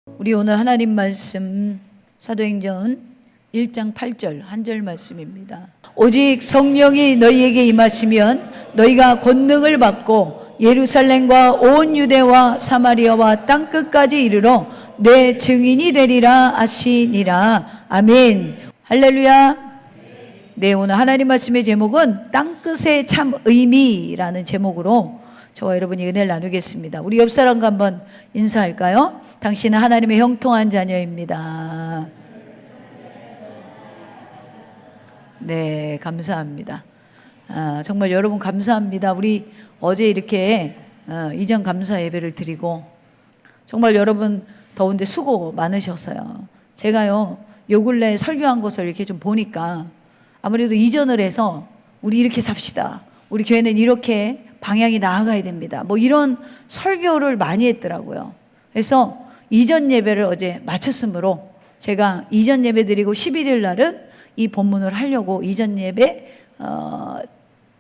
우리 오늘 하나님 말씀 사도행전 1장 8절 한 절 말씀입니다. 오직 성령이 너희에게 임하시면 너희가 권능을 받고 예루살렘과 온 유대와 사마리아와 땅끝까지 이르러 내 증인이 되리라 하시니라. 아멘. 할렐루야. 네, 오늘 하나님 말씀의 제목은 땅끝의 참 의미라는 제목으로 저와 여러분이 은혜를 나누겠습니다. 우리 옆 사람과 한번 인사할까요? 당신은 하나님의 형통한 자녀입니다. 네, 감사합니다. 정말 여러분 감사합니다. 우리 어제 이렇게 이전 감사 예배를 드리고 정말 여러분 더운데 수고 많으셨어요. 제가요 요 근래 설교한 것을 이렇게 좀 보니까 아무래도 이전을 해서 우리 이렇게 삽시다. 우리 교회는 이렇게 방향이 나아가야 됩니다. 뭐 이런 설교를 많이 했더라고요. 그래서 이전 예배를 어제 마쳤으므로 제가 이전 예배 드리고 11일 날은 이 본문을 하려고 이전 예배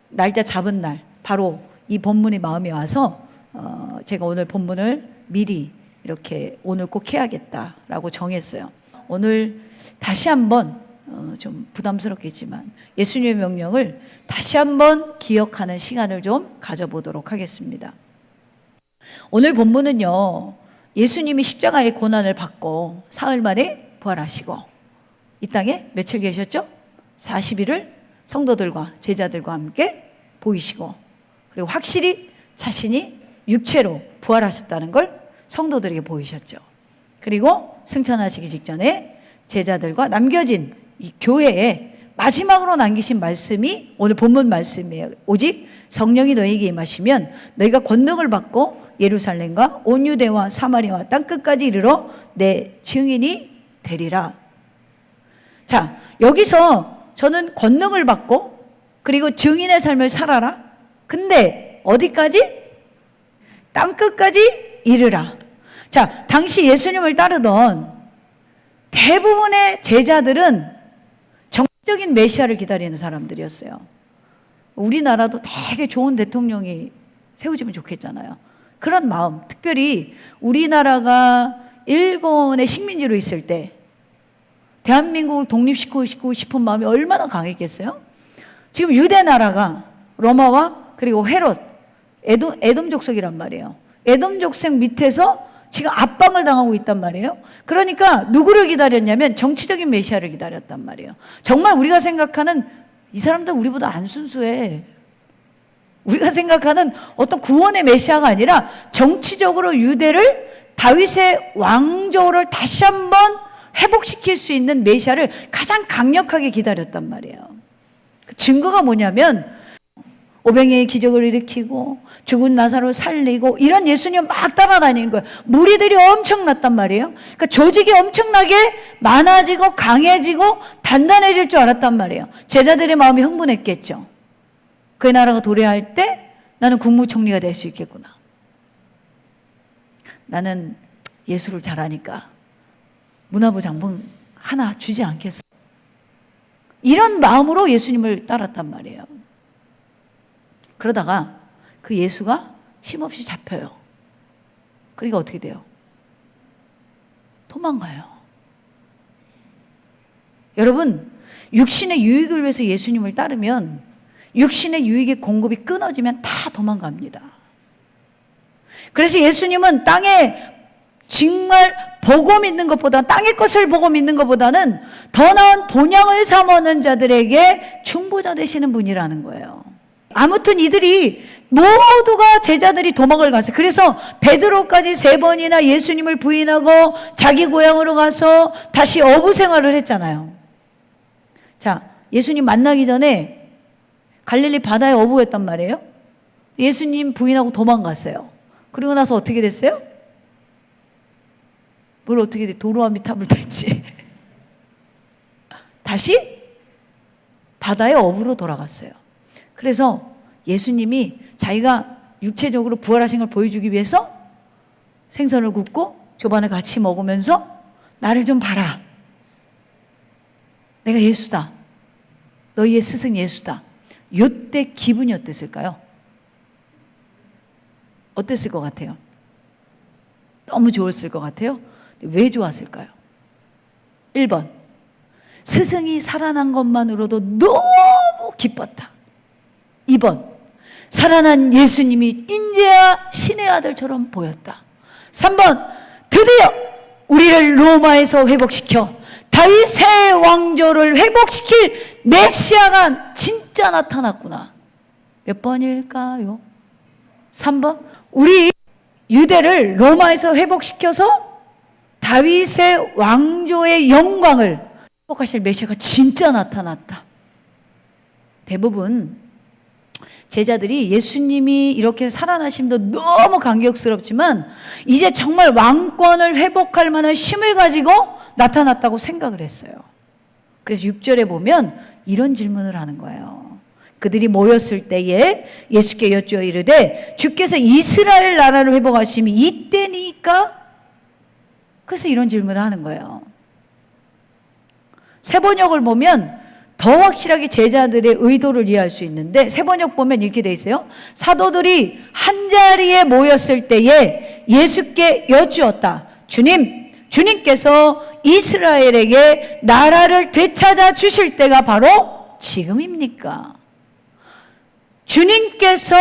날짜 잡은 날 바로 이 본문이 마음에 와서 제가 오늘 본문을 미리 이렇게 오늘 꼭 해야겠다라고 정했어요. 오늘 다시 한번 좀 부담스럽겠지만 예수님의 명령을 다시 한번 기억하는 시간을 좀 가져보도록 하겠습니다. 오늘 본문은요, 예수님이 십자가의 고난을 받고 사흘 만에 부활하시고 이 땅에 며칠 계셨죠? 40일을 성도들과 제자들과 함께 보이시고 그리고 확실히 자신이 육체로 부활하셨다는 걸 성도들에게 보이셨죠. 그리고 승천하시기 직전에 제자들과 남겨진 이 교회에 마지막으로 남기신 말씀이 오늘 본문 말씀이에요. 오직 성령이 너희에게 임하시면 너희가 권능을 받고 예루살렘과 온 유대와 사마리아와 땅끝까지 이르러 내 증인이 되리라. 자, 여기서 저는 권능을 받고 그리고 증인의 삶을 살아라. 근데 어디까지? 땅끝까지 이르라. 자, 당시 예수님을 따르던 대부분의 제자들은 정치적인 메시아를 기다리는 사람들이었어요. 우리나라도 되게 좋은 대통령이 세워지면 좋겠잖아요. 그런 마음, 특별히 우리나라가 일본의 식민지로 있을 때 대한민국을 독립시키고 싶은 마음이 얼마나 강했겠어요? 지금 유대 나라가 로마와 그리고 헤롯, 에돔 족속이란 말이에요. 에돔 족속 밑에서 지금 압박을 당하고 있단 말이에요. 그러니까 누구를 기다렸냐면 정치적인 메시아를 기다렸단 말이에요. 정말 우리가 생각하는 이 사람들 우리보다 안 순수해. 우리가 생각하는 어떤 구원의 메시아가 아니라 정치적으로 유대를 다윗의 왕조를 다시 한번 회복시킬 수 있는 메시아를 가장 강력하게 기다렸단 말이에요. 그 증거가 뭐냐면 오병이의 기적을 일으키고 죽은 나사로를 살리고 이런 예수님 막 따라다니는 거예요. 무리들이 엄청났단 말이에요. 그러니까 조직이 엄청나게 많아지고 강해지고 단단해질 줄 알았단 말이에요. 제자들의 마음이 흥분했겠죠. 그 나라가 도래할 때 나는 국무총리가 될 수 있겠구나. 나는 예술을 잘하니까 문화부 장군 하나 주지 않겠어. 이런 마음으로 예수님을 따랐단 말이에요. 그러다가 그 예수가 힘없이 잡혀요. 그러니까 어떻게 돼요? 도망가요. 여러분, 육신의 유익을 위해서 예수님을 따르면 육신의 유익의 공급이 끊어지면 다 도망갑니다. 그래서 예수님은 땅에 정말 보고 믿는 것보다 땅의 것을 보고 믿는 것보다는 더 나은 본향을 삼는 자들에게 중보자 되시는 분이라는 거예요. 아무튼 이들이 모두가 제자들이 도망을 갔어요. 그래서 베드로까지 3번이나 예수님을 부인하고 자기 고향으로 가서 다시 어부 생활을 했잖아요. 자, 예수님 만나기 전에 갈릴리 바다에 어부했단 말이에요. 예수님 부인하고 도망갔어요. 그리고 나서 어떻게 됐어요? 뭘 어떻게 돼? 도로아미 탑을 탔지. 다시 바다의 어부로 돌아갔어요. 그래서 예수님이 자기가 육체적으로 부활하신 걸 보여주기 위해서 생선을 굽고 조반을 같이 먹으면서 나를 좀 봐라. 내가 예수다. 너희의 스승 예수다. 이때 기분이 어땠을까요? 어땠을 것 같아요? 너무 좋았을 것 같아요. 왜 좋았을까요? 1번, 스승이 살아난 것만으로도 너무 기뻤다. 2번, 살아난 예수님이 인자야 신의 아들처럼 보였다. 3번, 드디어 우리를 로마에서 회복시켜 다윗의 왕조를 회복시킬 메시아가 진짜 나타났구나. 몇 번일까요? 3번, 우리 유대를 로마에서 회복시켜서 다윗의 왕조의 영광을 회복하실 메시아가 진짜 나타났다. 대부분 제자들이 예수님이 이렇게 살아나심도 너무 감격스럽지만 이제 정말 왕권을 회복할 만한 힘을 가지고 나타났다고 생각을 했어요. 그래서 6절에 보면 이런 질문을 하는 거예요. 그들이 모였을 때에 예수께 여쭈어 이르되 주께서 이스라엘 나라를 회복하심이 이때니까? 그래서 이런 질문을 하는 거예요. 세번역을 보면 더 확실하게 제자들의 의도를 이해할 수 있는데, 세번역 보면 이렇게 돼 있어요. 사도들이 한자리에 모였을 때에 예수께 여쭈었다. 주님께서 이스라엘에게 나라를 되찾아 주실 때가 바로 지금입니까? 주님께서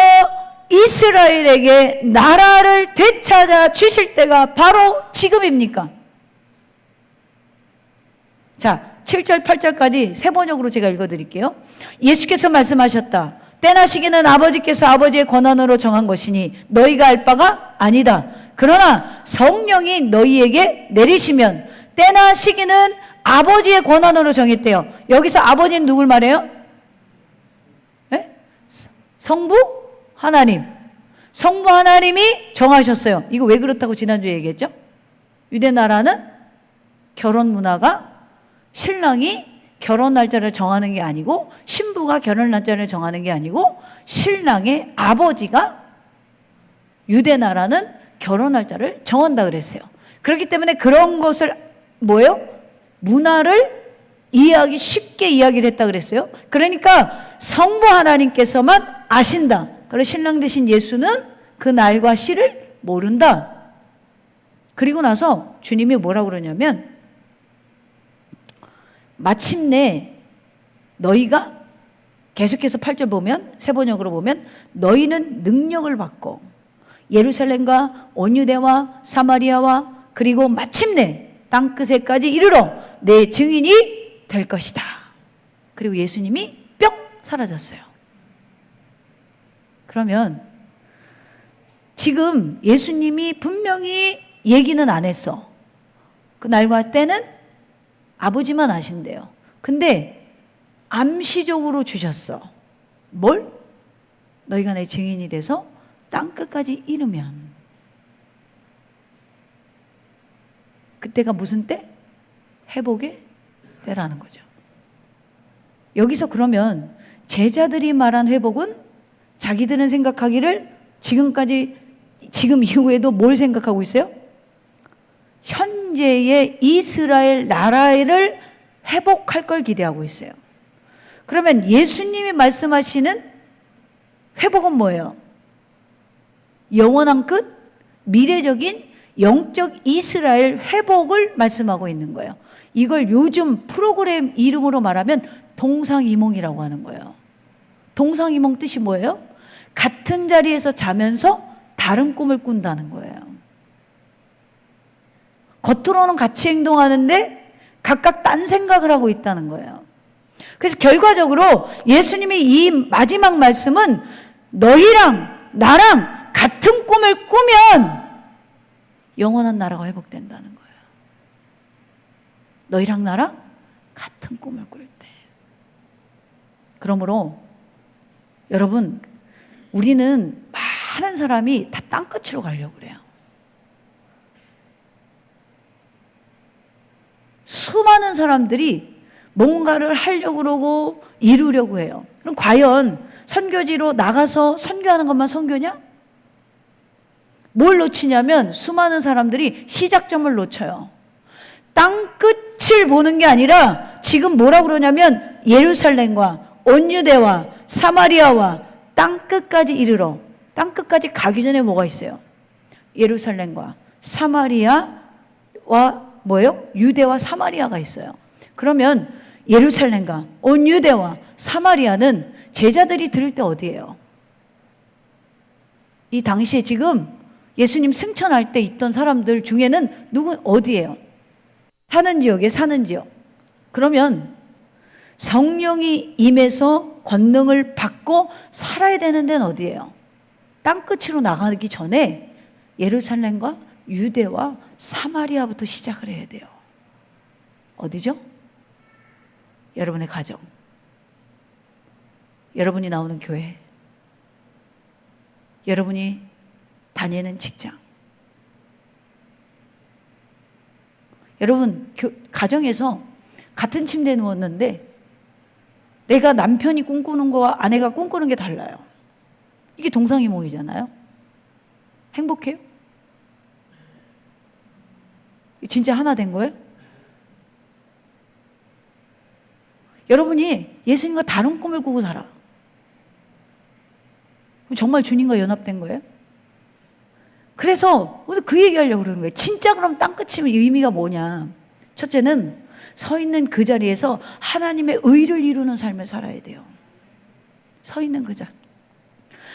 이스라엘에게 나라를 되찾아 주실 때가 바로 지금입니까? 자, 7절 8절까지 세번역으로 제가 읽어드릴게요. 예수께서 말씀하셨다. 때나 시기는 아버지께서 아버지의 권한으로 정한 것이니 너희가 알 바가 아니다. 그러나 성령이 너희에게 내리시면, 때나 시기는 아버지의 권한으로 정했대요. 여기서 아버지는 누굴 말해요? 네? 성부 하나님. 성부 하나님이 정하셨어요. 이거 왜 그렇다고 지난주에 얘기했죠? 유대 나라는 결혼 문화가 신랑이 결혼 날짜를 정하는 게 아니고, 신부가 결혼 날짜를 정하는 게 아니고, 신랑의 아버지가, 유대 나라는 결혼 날짜를 정한다 그랬어요. 그렇기 때문에 그런 것을 뭐예요? 문화를 이해하기 쉽게 이야기를 했다 그랬어요. 그러니까 성부 하나님께서만 아신다. 그래서 신랑 대신 예수는 그 날과 시를 모른다. 그리고 나서 주님이 뭐라고 그러냐면, 마침내 너희가, 계속해서 8절 보면, 세번역으로 보면, 너희는 능력을 받고 예루살렘과 온 유대와 사마리아와 그리고 마침내 땅끝에까지 이르러 내 증인이 될 것이다. 그리고 예수님이 뿅 사라졌어요. 그러면 지금 예수님이 분명히 얘기는 안 했어. 그 날과 때는 아버지만 아신대요. 근데 암시적으로 주셨어. 뭘? 너희가 내 증인이 돼서 땅끝까지 이르면. 그때가 무슨 때? 회복의 때라는 거죠. 여기서 그러면 제자들이 말한 회복은 자기들은 생각하기를 지금 이후에도 뭘 생각하고 있어요? 현재의 이스라엘 나라를 회복할 걸 기대하고 있어요. 그러면 예수님이 말씀하시는 회복은 뭐예요? 영원한 끝, 미래적인 영적 이스라엘 회복을 말씀하고 있는 거예요. 이걸 요즘 프로그램 이름으로 말하면 동상이몽이라고 하는 거예요. 동상이몽 뜻이 뭐예요? 같은 자리에서 자면서 다른 꿈을 꾼다는 거예요. 겉으로는 같이 행동하는데 각각 딴 생각을 하고 있다는 거예요. 그래서 결과적으로 예수님이 이 마지막 말씀은 너희랑 나랑 같은 꿈을 꾸면 영원한 나라가 회복된다는 거예요. 너희랑 나랑 같은 꿈을 꿀 때. 그러므로 여러분, 우리는 많은 사람이 다 땅끝으로 가려고 그래요. 수많은 사람들이 뭔가를 하려고 그러고 이루려고 해요. 그럼 과연 선교지로 나가서 선교하는 것만 선교냐? 뭘 놓치냐면 수많은 사람들이 시작점을 놓쳐요. 땅끝을 보는 게 아니라 지금 뭐라고 그러냐면 예루살렘과 온 유대와 사마리아와 땅끝까지 이르러. 땅끝까지 가기 전에 뭐가 있어요? 예루살렘과 사마리아, 뭐예요? 유대와 사마리아가 있어요. 그러면 예루살렘과 온 유대와 사마리아는 제자들이 들을 때 어디예요? 이 당시에 지금 예수님 승천할 때 있던 사람들 중에는 어디예요? 사는 지역에 사는 지역. 그러면 성령이 임해서 권능을 받고 살아야 되는 데는 어디예요? 땅끝으로 나가기 전에 예루살렘과 유대와 사마리아부터 시작을 해야 돼요. 어디죠? 여러분의 가정, 여러분이 나오는 교회, 여러분이 다니는 직장. 여러분 가정에서 같은 침대에 누웠는데 내가 남편이 꿈꾸는 거와 아내가 꿈꾸는 게 달라요. 이게 동상이몽이잖아요. 행복해요? 진짜 하나 된 거예요? 여러분이 예수님과 다른 꿈을 꾸고 살아. 정말 주님과 연합된 거예요? 그래서 오늘 그 얘기하려고 그러는 거예요. 진짜 그럼 땅끝이면 의미가 뭐냐? 첫째는 서 있는 그 자리에서 하나님의 의를 이루는 삶을 살아야 돼요. 서 있는 그 자리.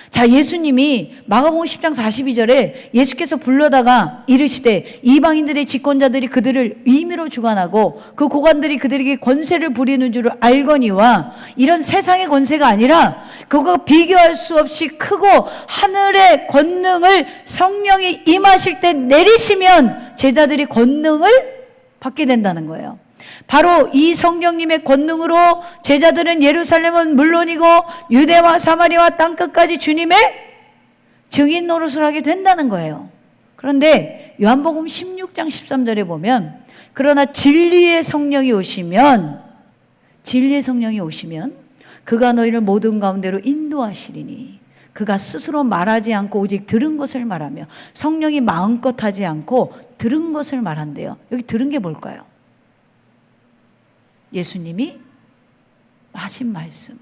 자, 예수님이 마가복음 10장 42절에 예수께서 불러다가 이르시되 이방인들의 집권자들이 그들을 임의로 주관하고 그 고관들이 그들에게 권세를 부리는 줄을 알거니와 이런 세상의 권세가 아니라 그거 비교할 수 없이 크고 하늘의 권능을 성령이 임하실 때 내리시면 제자들이 권능을 받게 된다는 거예요. 바로 이 성령님의 권능으로 제자들은 예루살렘은 물론이고 유대와 사마리아와 땅끝까지 주님의 증인 노릇을 하게 된다는 거예요. 그런데 요한복음 16장 13절에 보면 그러나 진리의 성령이 오시면 그가 너희를 모든 가운데로 인도하시리니 그가 스스로 말하지 않고 오직 들은 것을 말하며 성령이 마음껏 하지 않고 들은 것을 말한대요. 여기 들은 게 뭘까요? 예수님이 하신 말씀.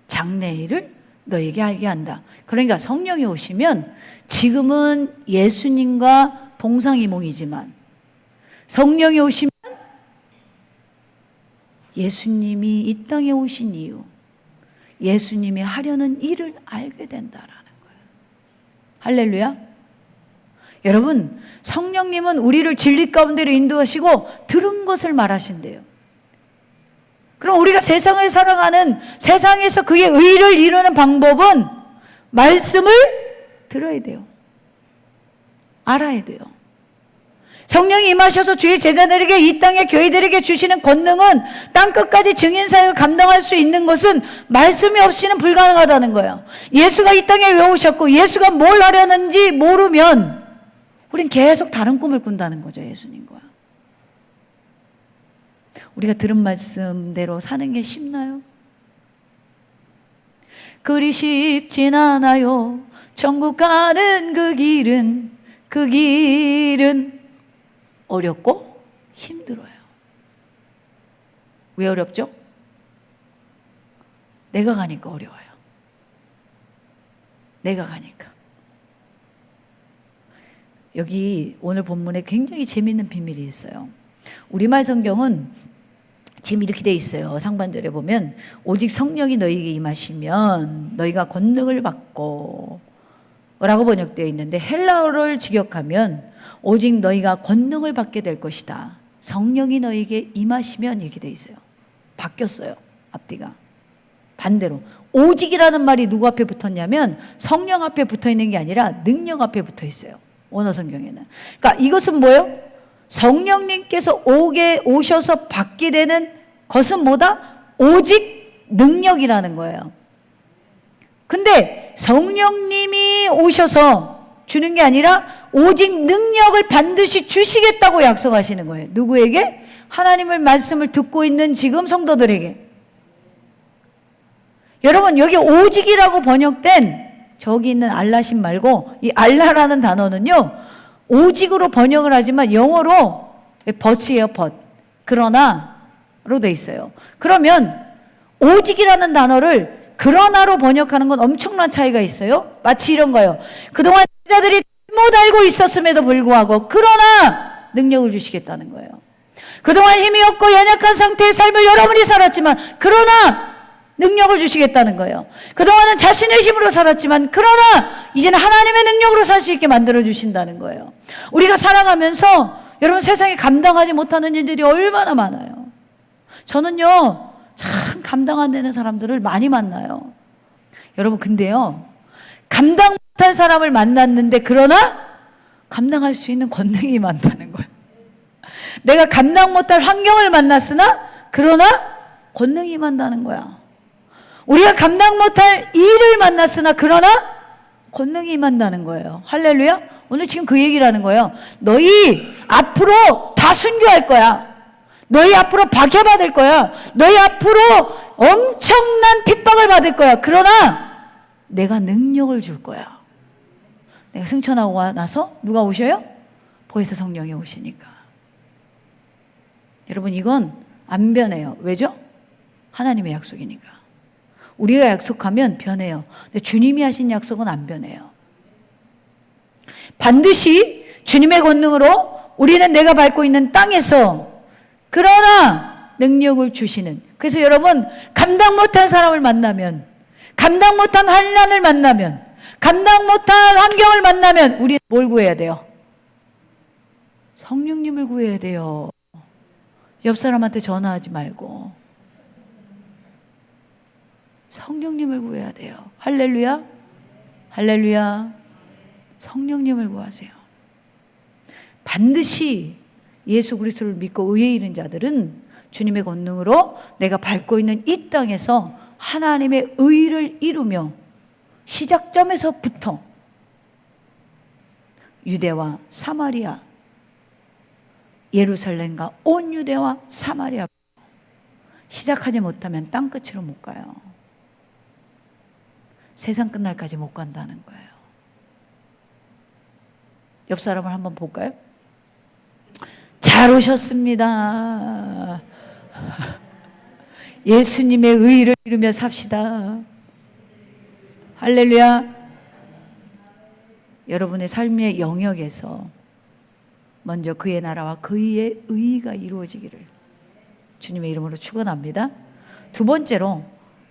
장래일을 너에게 알게 한다. 그러니까 성령이 오시면 지금은 예수님과 동상이몽이지만 성령이 오시면 예수님이 이 땅에 오신 이유, 예수님이 하려는 일을 알게 된다라는 거예요. 할렐루야. 여러분, 성령님은 우리를 진리 가운데로 인도하시고 들은 것을 말하신대요. 그럼 우리가 세상을 살아가는, 세상에서 그의 의를 이루는 방법은 말씀을 들어야 돼요. 알아야 돼요. 성령이 임하셔서 주의 제자들에게 이 땅의 교회들에게 주시는 권능은 땅끝까지 증인사역을 감당할 수 있는 것은 말씀이 없이는 불가능하다는 거예요. 예수가 이 땅에 왜 오셨고 예수가 뭘 하려는지 모르면 우린 계속 다른 꿈을 꾼다는 거죠. 예수님과. 우리가 들은 말씀대로 사는 게 쉽나요? 그리 쉽진 않아요. 천국 가는 그 길은 어렵고 힘들어요. 왜 어렵죠? 내가 가니까 어려워요. 내가 가니까. 여기 오늘 본문에 굉장히 재미있는 비밀이 있어요. 우리말 성경은 지금 이렇게 돼 있어요. 상반절에 보면 오직 성령이 너희에게 임하시면 너희가 권능을 받고 라고 번역되어 있는데 헬라어를 직역하면 오직 너희가 권능을 받게 될 것이다. 성령이 너희에게 임하시면 이렇게 돼 있어요. 바뀌었어요. 앞뒤가. 반대로 오직이라는 말이 누구 앞에 붙었냐면 성령 앞에 붙어 있는 게 아니라 능력 앞에 붙어 있어요. 원어 성경에는. 그러니까 이것은 뭐예요? 성령님께서 오셔서 받게 되는 것은 뭐다? 오직 능력이라는 거예요. 근데 성령님이 오셔서 주는 게 아니라 오직 능력을 반드시 주시겠다고 약속하시는 거예요. 누구에게? 하나님의 말씀을 듣고 있는 지금 성도들에게. 여러분, 여기 오직이라고 번역된 저기 있는 알라신 말고 이 알라라는 단어는요, 오직으로 번역을 하지만 영어로 but이에요, but. 그러나로 돼 있어요. 그러면 오직이라는 단어를 그러나로 번역하는 건 엄청난 차이가 있어요. 마치 이런 거예요. 그동안 제자들이 잘못 알고 있었음에도 불구하고 그러나 능력을 주시겠다는 거예요. 그동안 힘이 없고 연약한 상태의 삶을 여러분이 살았지만 그러나 능력을 주시겠다는 거예요. 그동안은 자신의 힘으로 살았지만 그러나 이제는 하나님의 능력으로 살 수 있게 만들어 주신다는 거예요. 우리가 살아가면서 여러분 세상에 감당하지 못하는 일들이 얼마나 많아요. 저는요 참 감당 안 되는 사람들을 많이 만나요. 여러분 근데요 감당 못할 사람을 만났는데 그러나 감당할 수 있는 권능이 많다는 거예요. 내가 감당 못할 환경을 만났으나 그러나 권능이 임한다는 거야. 우리가 감당 못할 일을 만났으나 그러나 권능이 임한다는 거예요. 할렐루야. 오늘 지금 그 얘기를 하는 거예요. 너희 앞으로 다 순교할 거야. 너희 앞으로 박해받을 거야. 너희 앞으로 엄청난 핍박을 받을 거야. 그러나 내가 능력을 줄 거야. 내가 승천하고 나서 누가 오셔요? 보혜사 성령이 오시니까. 여러분 이건 안 변해요. 왜죠? 하나님의 약속이니까. 우리가 약속하면 변해요. 근데 주님이 하신 약속은 안 변해요. 반드시 주님의 권능으로 우리는 내가 밟고 있는 땅에서 그러나 능력을 주시는. 그래서 여러분 감당 못한 사람을 만나면, 감당 못한 환난을 만나면, 감당 못한 환경을 만나면 우리는 뭘 구해야 돼요? 성령님을 구해야 돼요. 옆 사람한테 전화하지 말고 성령님을 구해야 돼요. 할렐루야. 할렐루야. 성령님을 구하세요. 반드시 예수 그리스도를 믿고 의에 이른 자들은 주님의 권능으로 내가 밟고 있는 이 땅에서 하나님의 의를 이루며 시작점에서부터 유대와 사마리아, 예루살렘과 온 유대와 사마리아 시작하지 못하면 땅끝으로 못 가요. 세상 끝날까지 못 간다는 거예요. 옆 사람을 한번 볼까요? 잘 오셨습니다. 예수님의 의를 이루며 삽시다. 할렐루야. 여러분의 삶의 영역에서 먼저 그의 나라와 그의 의가 이루어지기를 주님의 이름으로 축원합니다. 두 번째로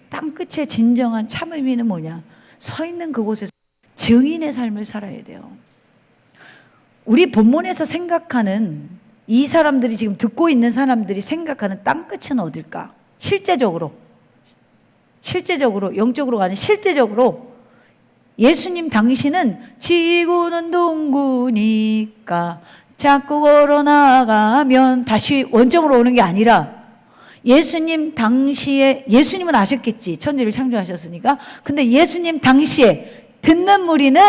땅끝의 진정한 참 의미는 뭐냐? 서 있는 그곳에서 증인의 삶을 살아야 돼요. 우리 본문에서 생각하는 이 사람들이 지금 듣고 있는 사람들이 생각하는 땅끝은 어딜까? 실제적으로 영적으로가 아닌 실제적으로 예수님 당시는 지구는 둥그니까 자꾸 걸어 나가면 다시 원점으로 오는 게 아니라 예수님 당시에 예수님은 아셨겠지. 천지를 창조하셨으니까. 근데 예수님 당시에 듣는 무리는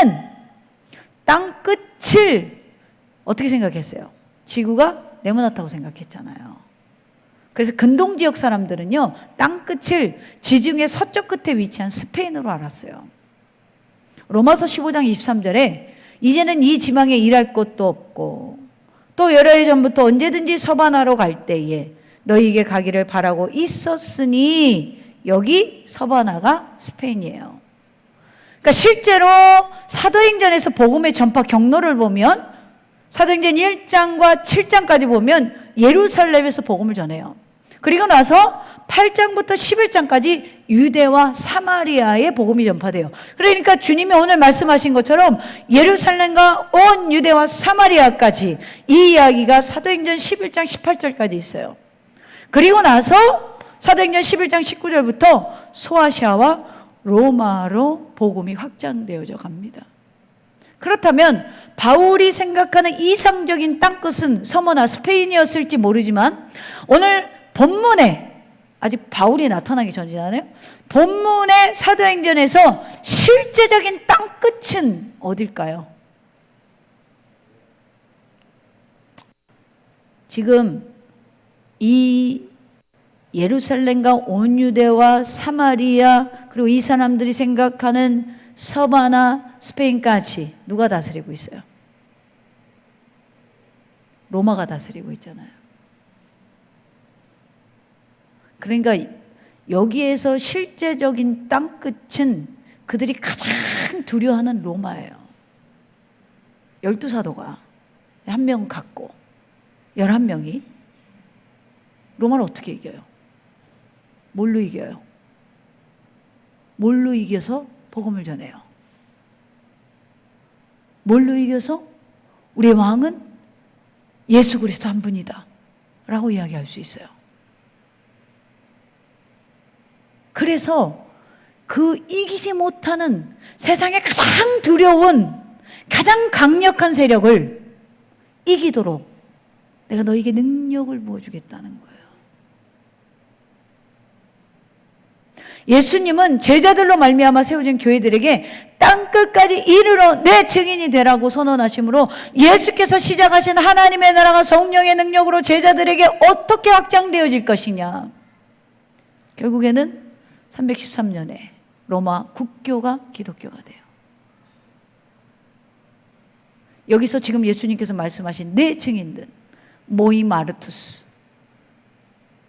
땅끝을 어떻게 생각했어요? 지구가 네모나다고 생각했잖아요. 그래서 근동 지역 사람들은요 땅끝을 지중해 서쪽 끝에 위치한 스페인으로 알았어요. 로마서 15장 23절에 이제는 이 지방에 일할 곳도 없고 또 여러 해 전부터 언제든지 서바나로 갈 때에 너희에게 가기를 바라고 있었으니 여기 서바나가 스페인이에요. 그러니까 실제로 사도행전에서 복음의 전파 경로를 보면 사도행전 1장과 7장까지 보면 예루살렘에서 복음을 전해요. 그리고 나서 8장부터 11장까지 유대와 사마리아의 복음이 전파돼요. 그러니까 주님이 오늘 말씀하신 것처럼 예루살렘과 온 유대와 사마리아까지 이 이야기가 사도행전 11장 18절까지 있어요. 그리고 나서 사도행전 11장 19절부터 소아시아와 로마로 복음이 확장되어져 갑니다. 그렇다면 바울이 생각하는 이상적인 땅끝은 서머나 스페인이었을지 모르지만 오늘 본문에 아직 바울이 나타나기 전이잖아요. 본문의 사도행전에서 실제적인 땅끝은 어딜까요? 지금 이 예루살렘과 온 유대와 사마리아 그리고 이 사람들이 생각하는 서바나 스페인까지 누가 다스리고 있어요? 로마가 다스리고 있잖아요. 그러니까 여기에서 실제적인 땅끝은 그들이 가장 두려워하는 로마예요. 12사도가 한 명 갖고 11명이 로마를 어떻게 이겨요? 뭘로 이겨요? 뭘로 이겨서 복음을 전해요? 뭘로 이겨서 우리의 왕은 예수 그리스도 한 분이다 라고 이야기할 수 있어요. 그래서 그 이기지 못하는 세상에 가장 두려운 가장 강력한 세력을 이기도록 내가 너에게 능력을 부어주겠다는 거예요. 예수님은 제자들로 말미암아 세워진 교회들에게 땅끝까지 이르러 내 증인이 되라고 선언하심으로 예수께서 시작하신 하나님의 나라가 성령의 능력으로 제자들에게 어떻게 확장되어질 것이냐. 결국에는 313년에 로마 국교가 기독교가 돼요. 여기서 지금 예수님께서 말씀하신 내 증인들, 모이 마르투스,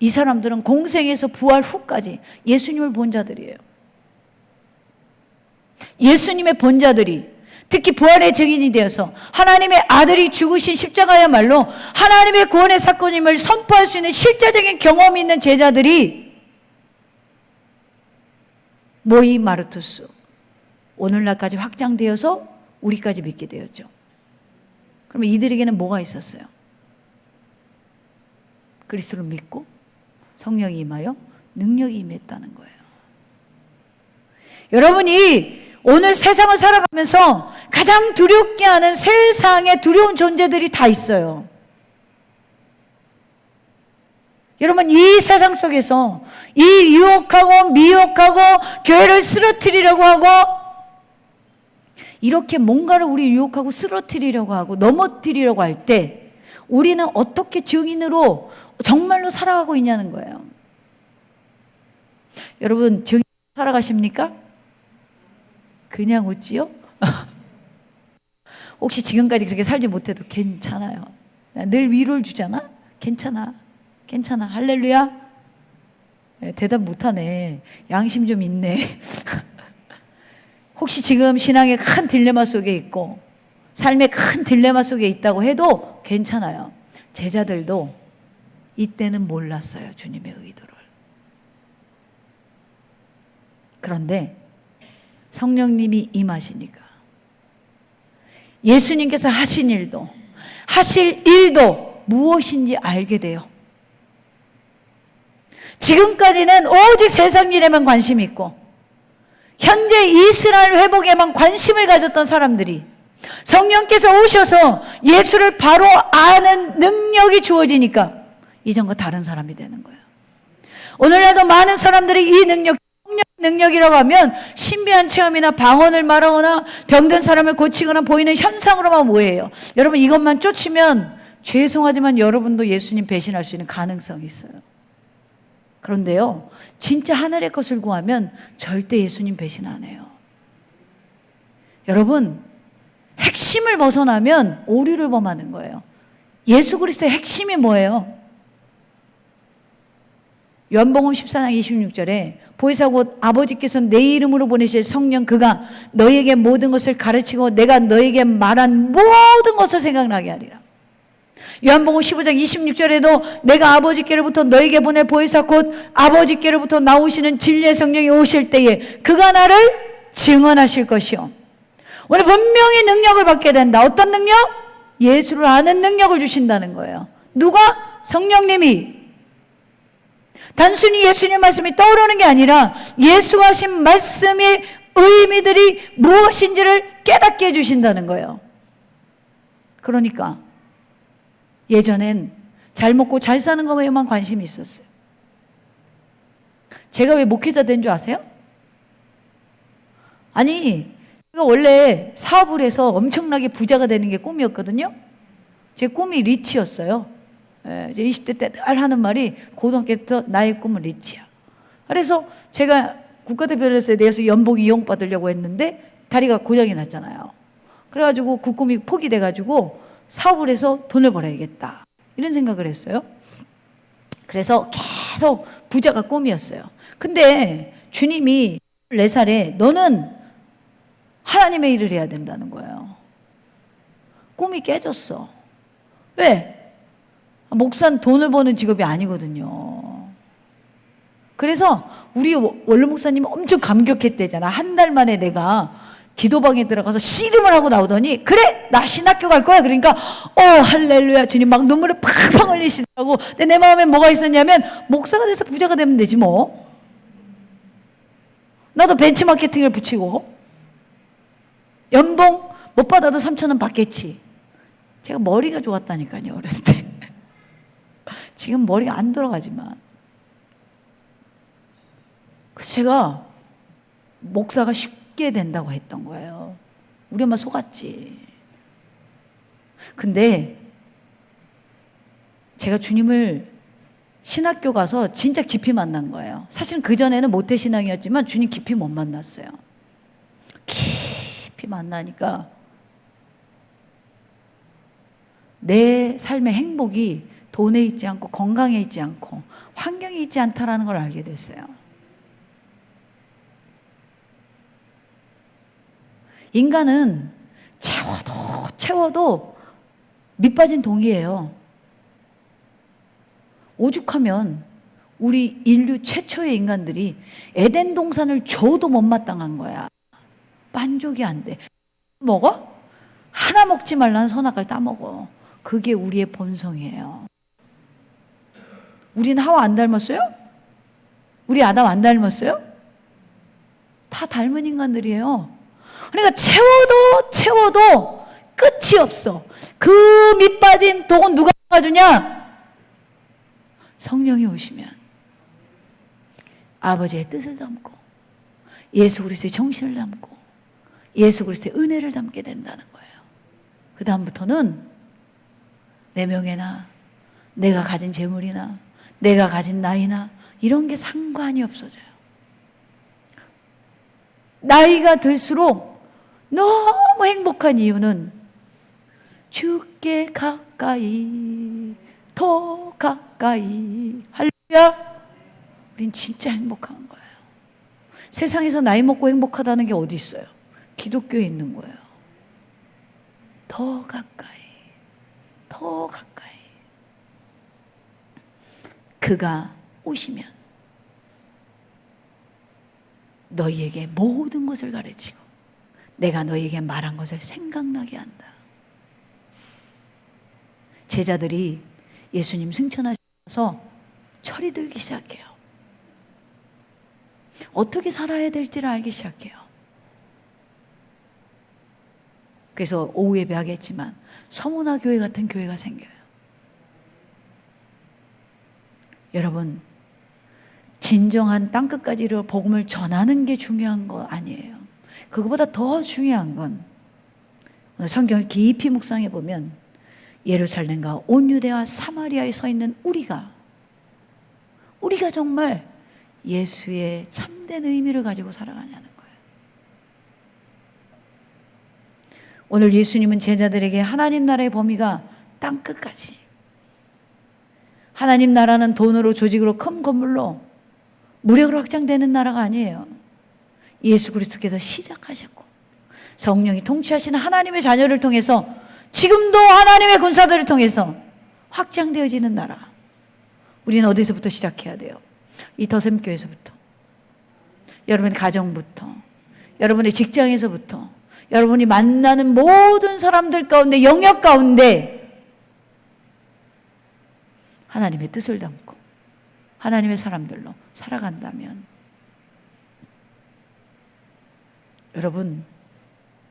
이 사람들은 공생에서 부활 후까지 예수님을 본 자들이에요. 예수님의 본 자들이 특히 부활의 증인이 되어서 하나님의 아들이 죽으신 십자가야말로 하나님의 구원의 사건임을 선포할 수 있는 실제적인 경험이 있는 제자들이 모이 마르투스, 오늘날까지 확장되어서 우리까지 믿게 되었죠. 그러면 이들에게는 뭐가 있었어요? 그리스도를 믿고 성령이 임하여 능력이 임했다는 거예요. 여러분이 오늘 세상을 살아가면서 가장 두렵게 하는 세상에 두려운 존재들이 다 있어요. 여러분, 이 세상 속에서 이 유혹하고 미혹하고 교회를 쓰러뜨리려고 하고 이렇게 뭔가를 우리 유혹하고 쓰러뜨리려고 하고 넘어뜨리려고 할 때 우리는 어떻게 증인으로 정말로 살아가고 있냐는 거예요. 여러분, 증인 살아가십니까? 그냥 웃지요? 혹시 지금까지 그렇게 살지 못해도 괜찮아요. 늘 위로를 주잖아? 괜찮아. 괜찮아. 할렐루야? 네, 대답 못하네. 양심 좀 있네. 혹시 지금 신앙의 큰 딜레마 속에 있고 삶의 큰 딜레마 속에 있다고 해도 괜찮아요. 제자들도 이때는 몰랐어요. 주님의 의도를. 그런데 성령님이 임하시니까 예수님께서 하신 일도 하실 일도 무엇인지 알게 돼요. 지금까지는 오직 세상 일에만 관심이 있고 현재 이스라엘 회복에만 관심을 가졌던 사람들이 성령께서 오셔서 예수를 바로 아는 능력이 주어지니까 이전과 다른 사람이 되는 거예요. 오늘날도 많은 사람들이 이 능력이라고 하면 신비한 체험이나 방언을 말하거나 병든 사람을 고치거나 보이는 현상으로만 오해해요. 여러분, 이것만 쫓으면 죄송하지만 여러분도 예수님 배신할 수 있는 가능성이 있어요. 그런데요, 진짜 하늘의 것을 구하면 절대 예수님 배신 안 해요. 여러분, 핵심을 벗어나면 오류를 범하는 거예요. 예수 그리스도의 핵심이 뭐예요? 요한복음 14장 26절에 보혜사 곧 아버지께서 내 이름으로 보내실 성령 그가 너에게 모든 것을 가르치고 내가 너에게 말한 모든 것을 생각나게 하리라. 요한복음 15장 26절에도 내가 아버지께로부터 너에게 보낼 보혜사 곧 아버지께로부터 나오시는 진리의 성령이 오실 때에 그가 나를 증언하실 것이요. 오늘 분명히 능력을 받게 된다. 어떤 능력? 예수를 아는 능력을 주신다는 거예요. 누가? 성령님이. 단순히 예수님 말씀이 떠오르는 게 아니라 예수가 하신 말씀의 의미들이 무엇인지를 깨닫게 해주신다는 거예요. 그러니까 예전엔 잘 먹고 잘 사는 것에만 관심이 있었어요. 제가 왜 목회자 된 줄 아세요? 아니, 제가 원래 사업을 해서 엄청나게 부자가 되는 게 꿈이었거든요. 제 꿈이 리치였어요. 이제 20대 때 늘 하는 말이 고등학교 때부터 나의 꿈은 리치야. 그래서 제가 국가대표로서 내서 연봉 이용받으려고 했는데 다리가 고장이 났잖아요. 그래가지고 그 꿈이 포기돼가지고 사업을 해서 돈을 벌어야겠다. 이런 생각을 했어요. 그래서 계속 부자가 꿈이었어요. 근데 주님이 14살에 너는 하나님의 일을 해야 된다는 거예요. 꿈이 깨졌어. 왜? 목사는 돈을 버는 직업이 아니거든요. 그래서 우리 원로 목사님 엄청 감격했대잖아. 한 달 만에 내가 기도방에 들어가서 씨름을 하고 나오더니, 그래 나 신학교 갈 거야. 그러니까 할렐루야 주님 막 눈물을 팍팍 흘리시더라고. 근데 내 마음에 뭐가 있었냐면, 목사가 돼서 부자가 되면 되지 뭐. 나도 벤치마케팅을 붙이고 연봉 못 받아도 3,000원 받겠지. 제가 머리가 좋았다니까요, 어렸을 때. 지금 머리가 안 돌아가지만. 그래서 제가 목사가 쉽게 된다고 했던 거예요. 우리 엄마 속았지. 근데 제가 주님을 신학교 가서 진짜 깊이 만난 거예요. 사실은 그전에는 모태신앙이었지만 주님 깊이 못 만났어요. 깊이 만나니까 내 삶의 행복이 돈에 있지 않고 건강에 있지 않고 환경에 있지 않다라는 걸 알게 됐어요. 인간은 채워도 밑빠진 동이에요. 오죽하면 우리 인류 최초의 인간들이 에덴 동산을 줘도 못마땅한 거야. 만족이 안 돼. 먹어? 하나 먹지 말라는 선악과를 따먹어. 그게 우리의 본성이에요. 우리는 하와 안 닮았어요? 우리 아담 안 닮았어요? 다 닮은 인간들이에요. 그러니까 채워도 끝이 없어. 그 밑빠진 독은 누가 막아주냐? 성령이 오시면 아버지의 뜻을 담고 예수 그리스도의 정신을 담고 예수 그리스도의 은혜를 담게 된다는 거예요. 그 다음부터는 내 명예나 내가 가진 재물이나 내가 가진 나이나 이런 게 상관이 없어져요. 나이가 들수록 너무 행복한 이유는 주께 가까이 더 가까이. 할렐루야. 우린 진짜 행복한 거예요. 세상에서 나이 먹고 행복하다는 게 어디 있어요? 기독교에 있는 거예요. 더 가까이, 더 가까이. 그가 오시면 너희에게 모든 것을 가르치고 내가 너희에게 말한 것을 생각나게 한다. 제자들이 예수님 승천하셔서 철이 들기 시작해요. 어떻게 살아야 될지를 알기 시작해요. 그래서 오후 예배 하겠지만 서문화 교회 같은 교회가 생겨요. 여러분, 진정한 땅끝까지 이르러 복음을 전하는 게 중요한 거 아니에요. 그거보다 더 중요한 건 오늘 성경을 깊이 묵상해 보면 예루살렘과 온 유대와 사마리아에 서 있는 우리가 정말 예수의 참된 의미를 가지고 살아가냐는 거예요. 오늘 예수님은 제자들에게 하나님 나라의 범위가 땅끝까지, 하나님 나라는 돈으로 조직으로 큰 건물로 무력으로 확장되는 나라가 아니에요. 예수 그리스도께서 시작하셨고 성령이 통치하시는 하나님의 자녀를 통해서 지금도 하나님의 군사들을 통해서 확장되어지는 나라. 우리는 어디서부터 시작해야 돼요? 이 더샘교회에서부터, 여러분의 가정부터, 여러분의 직장에서부터, 여러분이 만나는 모든 사람들 가운데, 영역 가운데 하나님의 뜻을 담고 하나님의 사람들로 살아간다면, 여러분,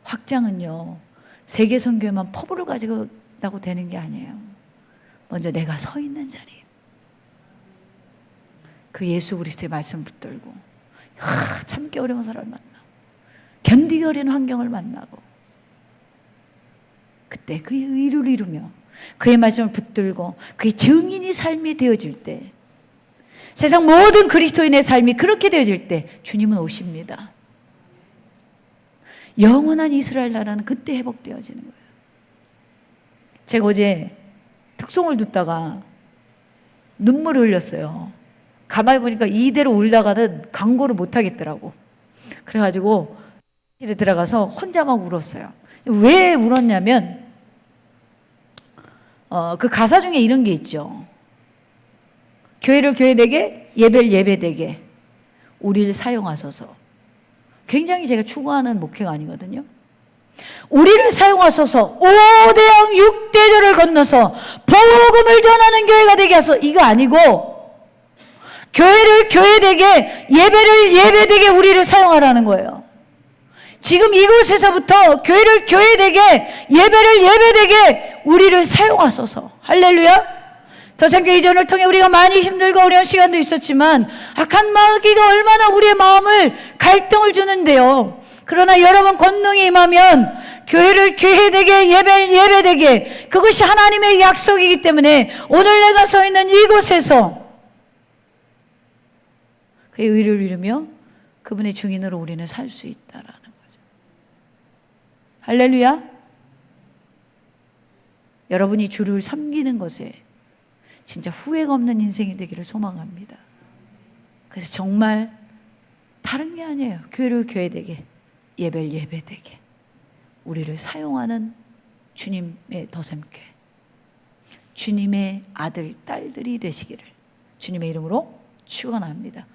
확장은요 세계 선교에만 포부를 가지고 있다고 되는 게 아니에요. 먼저 내가 서 있는 자리, 그 예수 그리스도의 말씀을 붙들고 참기 어려운 사람을 만나고 견디기 어려운 환경을 만나고 그때 그의 의를 이루며 그의 말씀을 붙들고 그의 증인이 삶이 되어질 때, 세상 모든 그리스도인의 삶이 그렇게 되어질 때 주님은 오십니다. 영원한 이스라엘 나라는 그때 회복되어지는 거예요. 제가 어제 특송을 듣다가 눈물을 흘렸어요. 가만히 보니까 이대로 울다가는 강고를 못 하겠더라고. 그래가지고 집에 들어가서 혼자 막 울었어요. 왜 울었냐면 그 가사 중에 이런 게 있죠. 교회를 교회되게, 예배를 예배되게 우리를 사용하소서. 굉장히 제가 추구하는 목회가 아니거든요. 우리를 사용하소서 5대양 6대절을 건너서 복음을 전하는 교회가 되게 하소서. 이거 아니고 교회를 교회되게, 예배를 예배되게 우리를 사용하라는 거예요. 지금 이곳에서부터 교회를 교회되게, 예배를 예배되게 우리를 사용하소서. 할렐루야. 더샘교회 이전을 통해 우리가 많이 힘들고 어려운 시간도 있었지만 악한 마귀가 얼마나 우리의 마음을 갈등을 주는데요. 그러나 여러분 권능이 임하면 교회를 교회되게, 예배를 예배되게, 그것이 하나님의 약속이기 때문에 오늘 내가 서 있는 이곳에서 그의 의를 이루며 그분의 증인으로 우리는 살 수 있다라는 거죠. 할렐루야. 여러분이 주를 섬기는 것에 진짜 후회가 없는 인생이 되기를 소망합니다. 그래서 정말 다른 게 아니에요. 교회를 교회되게, 예배를 예배되게 우리를 사용하는 주님의 더샘교회, 주님의 아들, 딸들이 되시기를 주님의 이름으로 축원합니다.